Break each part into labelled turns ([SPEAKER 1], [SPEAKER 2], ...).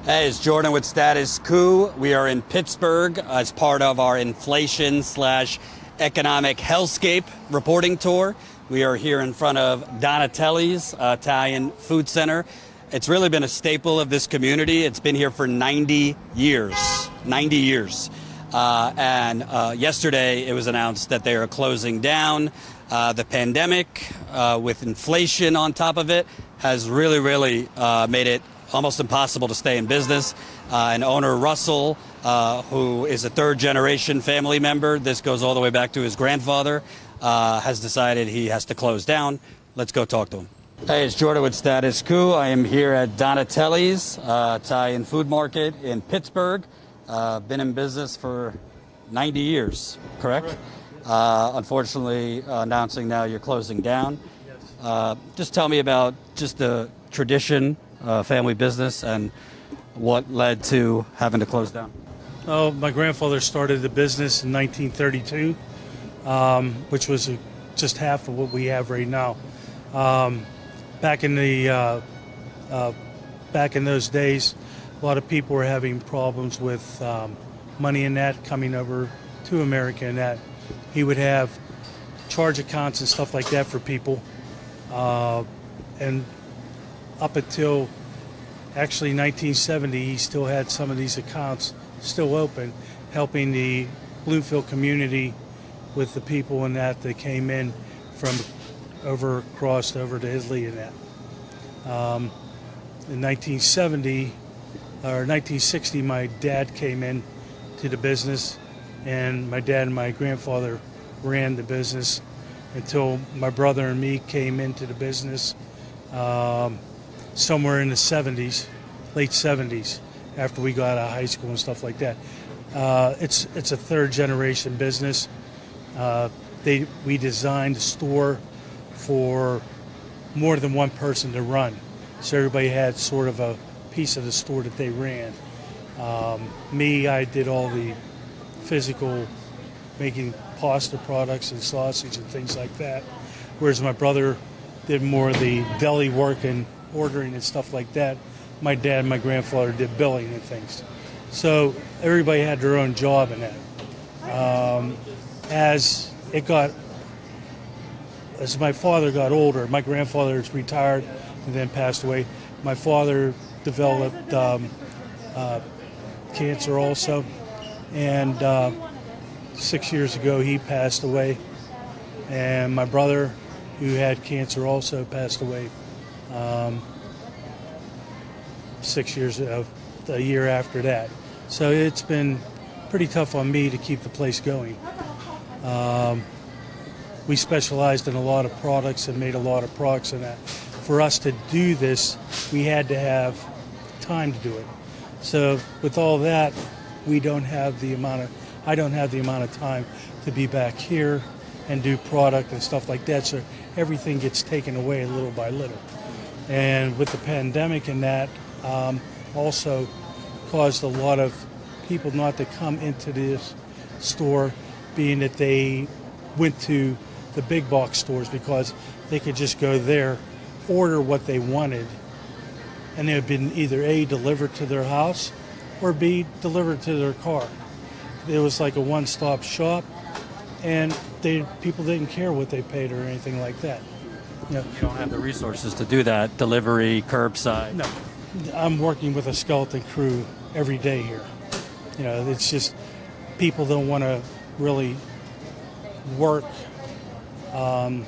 [SPEAKER 1] Hey, it's Jordan with Status Coup. We are in Pittsburgh as part of our inflation/economic hellscape reporting tour. We are here in front of Donatelli's Italian Food Center. It's really been a staple of this community. It's been here for 90 years. 90 years. Yesterday it was announced that they are closing down. The pandemic with inflation on top of it has really made it almost impossible to stay in business. And owner Russell, who is a third-generation family member, this goes all the way back to his grandfather, has decided he has to close down. Let's go talk to him. Hey, it's Jordan with Status Coup. I am here at Donatelli's Italian food market in Pittsburgh. Been in business for 90 years, correct? Unfortunately, announcing now you're closing down. Just tell me about just the tradition, family business, and what led to having to close down.
[SPEAKER 2] Oh, my grandfather started the business in 1932, which was just half of what we have right now. Back in those days, a lot of people were having problems with money and that coming over to America, and that he would have charge accounts and stuff like that for people, and up until actually 1970, he still had some of these accounts still open, helping the Bloomfield community with the people and that came in from crossed over to Italy and that. In 1960, my dad came in to the business, and my dad and my grandfather ran the business until my brother and me came into the business somewhere in the 70s, late 70s, after we got out of high school and stuff like that. It's a third generation business. We designed a store for more than one person to run, so everybody had sort of a piece of the store that they ran. I did all the physical, making pasta products and sausage and things like that, whereas my brother did more of the deli work and ordering and stuff like that. My dad and my grandfather did billing and things. So everybody had their own job in that. As my father got older, my grandfather is retired and then passed away. My father developed cancer also, and 6 years ago he passed away. And my brother, who had cancer, also passed away a year after that. So it's been pretty tough on me to keep the place going. We specialized in a lot of products and made a lot of products, and that for us to do this, we had to have time to do it. So with all that, I don't have the amount of time to be back here and do product and stuff like that. So everything gets taken away little by little. And with the pandemic and that, also caused a lot of people not to come into this store, being that they went to the big box stores because they could just go there, order what they wanted, and it had been either A, delivered to their house, or B, delivered to their car. It was like a one-stop shop, and people didn't care what they paid or anything like that.
[SPEAKER 1] You don't have the resources to do that, delivery, curbside.
[SPEAKER 2] No, I'm working with a skeleton crew every day here. It's just people don't want to really work for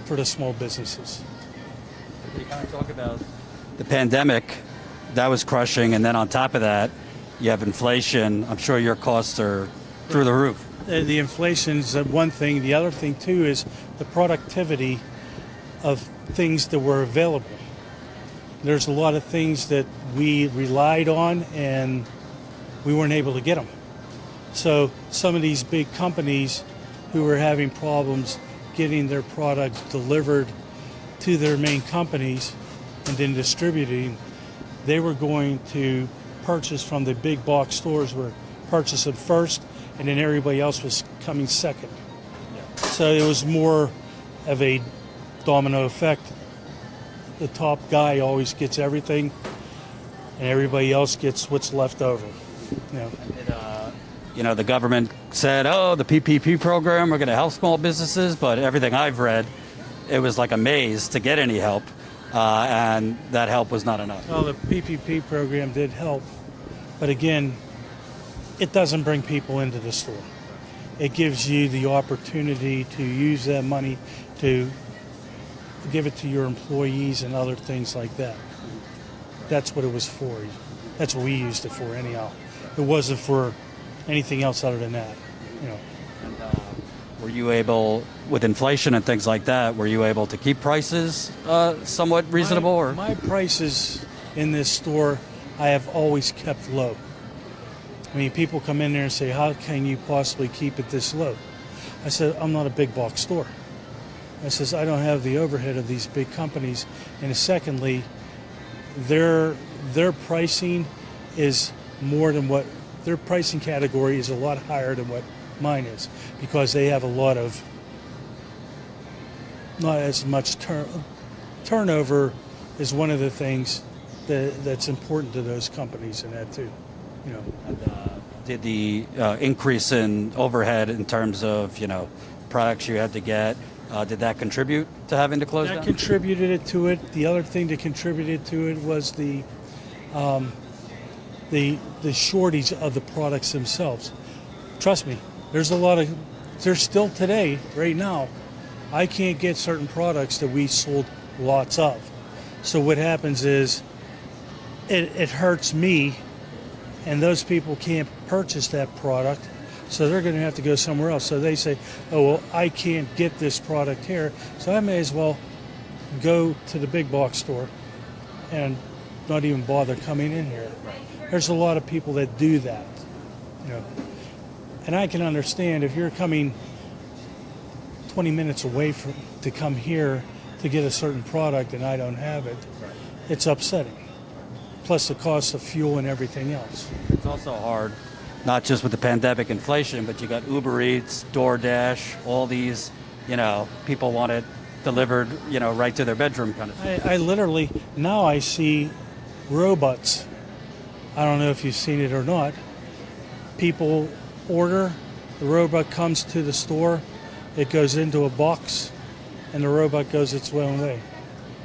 [SPEAKER 2] the small businesses.
[SPEAKER 1] You kind of talk about the pandemic, that was crushing, and then on top of that, you have inflation. I'm sure your costs are through the roof.
[SPEAKER 2] The inflation is one thing. The other thing, too, is the productivity of things that were available. There's a lot of things that we relied on, and we weren't able to get them. So some of these big companies who were having problems getting their products delivered to their main companies and then distributing, they were going to purchase from the big box stores, were purchasing first, and then everybody else was coming second. So it was more of a domino effect. The top guy always gets everything. and everybody else gets what's left over. You know.
[SPEAKER 1] The government said, oh, the PPP program, we're going to help small businesses, but everything I've read, it was like a maze to get any help, and that help was not enough.
[SPEAKER 2] Well, the PPP program did help, but again, it doesn't bring people into the store. It gives you the opportunity to use that money to give it to your employees and other things like that. That's what it was for. That's what we used it for anyhow. It wasn't for anything else other than that, you know.
[SPEAKER 1] And, were you able, with inflation and things like that, were you able to keep prices somewhat reasonable?
[SPEAKER 2] My prices in this store, I have always kept low. I mean, people come in there and say, how can you possibly keep it this low? I said, I'm not a big box store. I says, I don't have the overhead of these big companies. And secondly, their pricing is more than what, their pricing category is a lot higher than what mine is, because they have a lot of, not as much turnover is one of the things that's important to those companies, and that too, you know.
[SPEAKER 1] And, did the increase in overhead in terms of, products you had to get, did that contribute to having to close down?
[SPEAKER 2] That contributed to it. The other thing that contributed to it was the shortage of the products themselves. Trust me, there's still today, right now, I can't get certain products that we sold lots of. So what happens is it hurts me, and those people can't purchase that product, so they're going to have to go somewhere else. So they say, oh, well, I can't get this product here, so I may as well go to the big box store and not even bother coming in here. There's a lot of people that do that, and I can understand if you're coming 20 minutes away to come here to get a certain product and I don't have it, it's upsetting. Plus the cost of fuel and everything else.
[SPEAKER 1] It's also hard, not just with the pandemic inflation, but you got Uber Eats, DoorDash, all these, people want it delivered, right to their bedroom kind of thing.
[SPEAKER 2] I literally, now I see robots. I don't know if you've seen it or not. People order, the robot comes to the store, it goes into a box, and the robot goes its own way.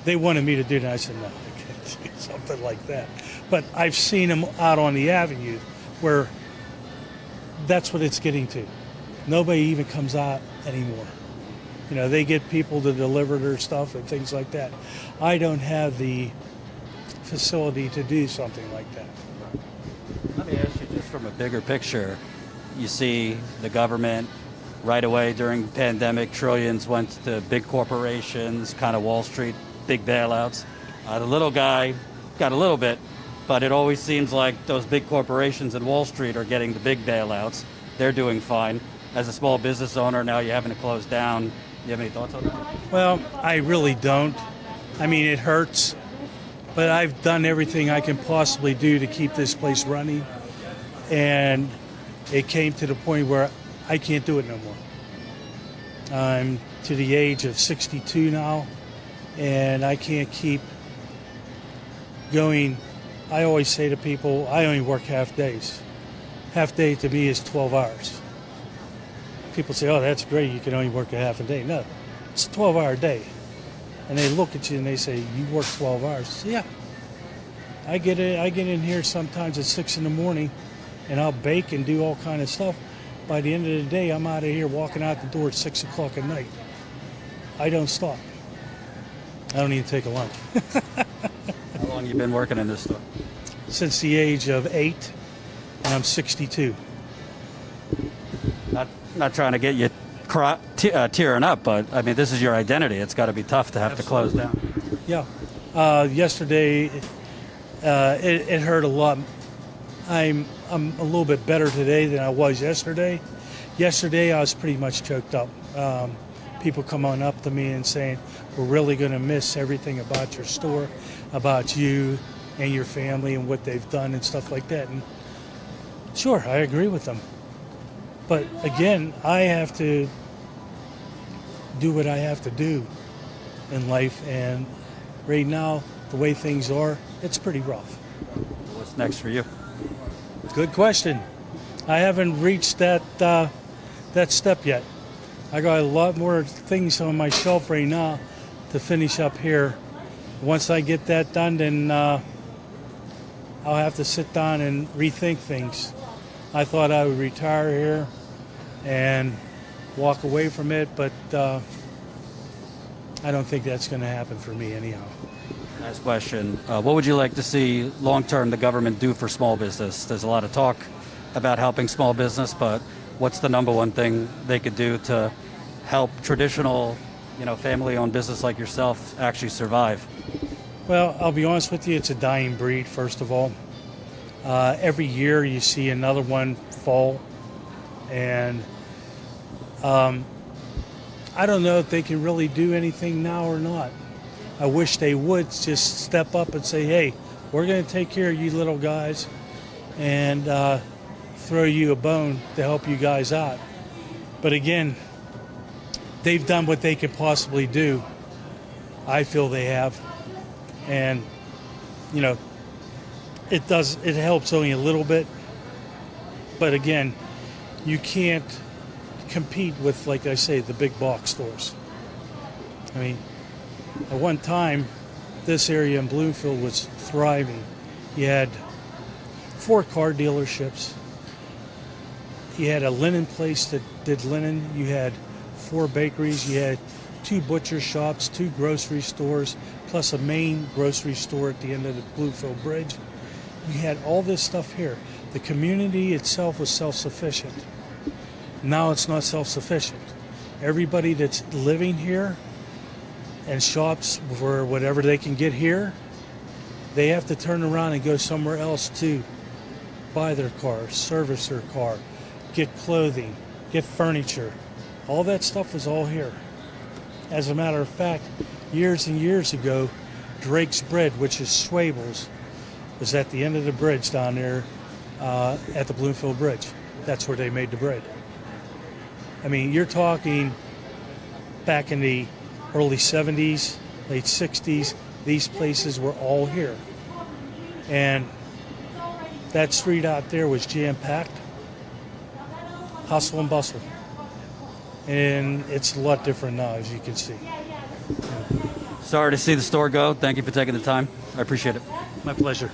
[SPEAKER 2] They wanted me to do that. I said, no, I can't do something like that. But I've seen them out on the avenue where that's what it's getting to. Nobody even comes out anymore. They get people to deliver their stuff and things like that. I don't have the facility to do something like that.
[SPEAKER 1] Let me ask you, just from a bigger picture, you see the government right away during the pandemic, trillions went to big corporations, kind of Wall Street, big bailouts. The little guy got a little bit, but it always seems like those big corporations in Wall Street are getting the big bailouts. They're doing fine. As a small business owner, now you're having to close down. Do you have any thoughts on that?
[SPEAKER 2] Well, I really don't. I mean, it hurts, but I've done everything I can possibly do to keep this place running, and it came to the point where I can't do it no more. I'm to the age of 62 now, and I can't keep going. I always say to people, I only work half days. Half day to me is 12 hours. People say, oh, that's great, you can only work a half a day. No, it's a 12-hour day. And they look at you and they say, you work 12 hours. I say, yeah. I get in here sometimes at 6 in the morning, and I'll bake and do all kind of stuff. By the end of the day, I'm out of here walking out the door at 6 o'clock at night. I don't stop. I don't even take a lunch.
[SPEAKER 1] How long have you been working in this store?
[SPEAKER 2] Since the age of 8, and I'm 62.
[SPEAKER 1] Not trying to get you tearing up, but I mean, this is your identity. It's got to be tough to have
[SPEAKER 2] Absolutely.
[SPEAKER 1] to close down.
[SPEAKER 2] Yeah. Yesterday, it hurt a lot. I'm a little bit better today than I was yesterday. Yesterday, I was pretty much choked up. People coming up to me and saying, we're really going to miss everything about your store, about you and your family and what they've done and stuff like that. And sure, I agree with them. But again, I have to do what I have to do in life. And right now, the way things are, it's pretty rough.
[SPEAKER 1] What's next for you?
[SPEAKER 2] Good question. I haven't reached that step yet. I got a lot more things on my shelf right now to finish up here. Once I get that done, then I'll have to sit down and rethink things. I thought I would retire here and walk away from it, but I don't think that's going to happen for me anyhow.
[SPEAKER 1] Last question. What would you like to see long-term the government do for small business? There's a lot of talk about helping small business, but what's the number one thing they could do to help traditional, family-owned business like yourself actually survive?
[SPEAKER 2] Well, I'll be honest with you, it's a dying breed, first of all. Every year you see another one fall, and I don't know if they can really do anything now or not. I wish they would just step up and say, hey, we're going to take care of you little guys and throw you a bone to help you guys out. But again, they've done what they could possibly do. I feel they have. And, it helps only a little bit. But again, you can't compete with, like I say, the big box stores. I mean, at one time, this area in Bloomfield was thriving. You had 4 car dealerships. You had a linen place that did linen. You had 4 bakeries. You had 2 butcher shops, 2 grocery stores, plus a main grocery store at the end of the Bloomfield Bridge. You had all this stuff here. The community itself was self-sufficient. Now it's not self-sufficient. Everybody that's living here and shops for whatever they can get here, they have to turn around and go somewhere else to buy their car, service their car, get clothing, get furniture. All that stuff was all here. As a matter of fact, years and years ago, Drake's Bread, which is Schwabel's, was at the end of the bridge down there at the Bloomfield Bridge. That's where they made the bread. I mean, you're talking back in the early 70s, late 60s, these places were all here. And that street out there was jam-packed, hustle and bustle. And it's a lot different now, as you can see.
[SPEAKER 1] Sorry to see the store go. Thank you for taking the time. I appreciate it.
[SPEAKER 2] My pleasure.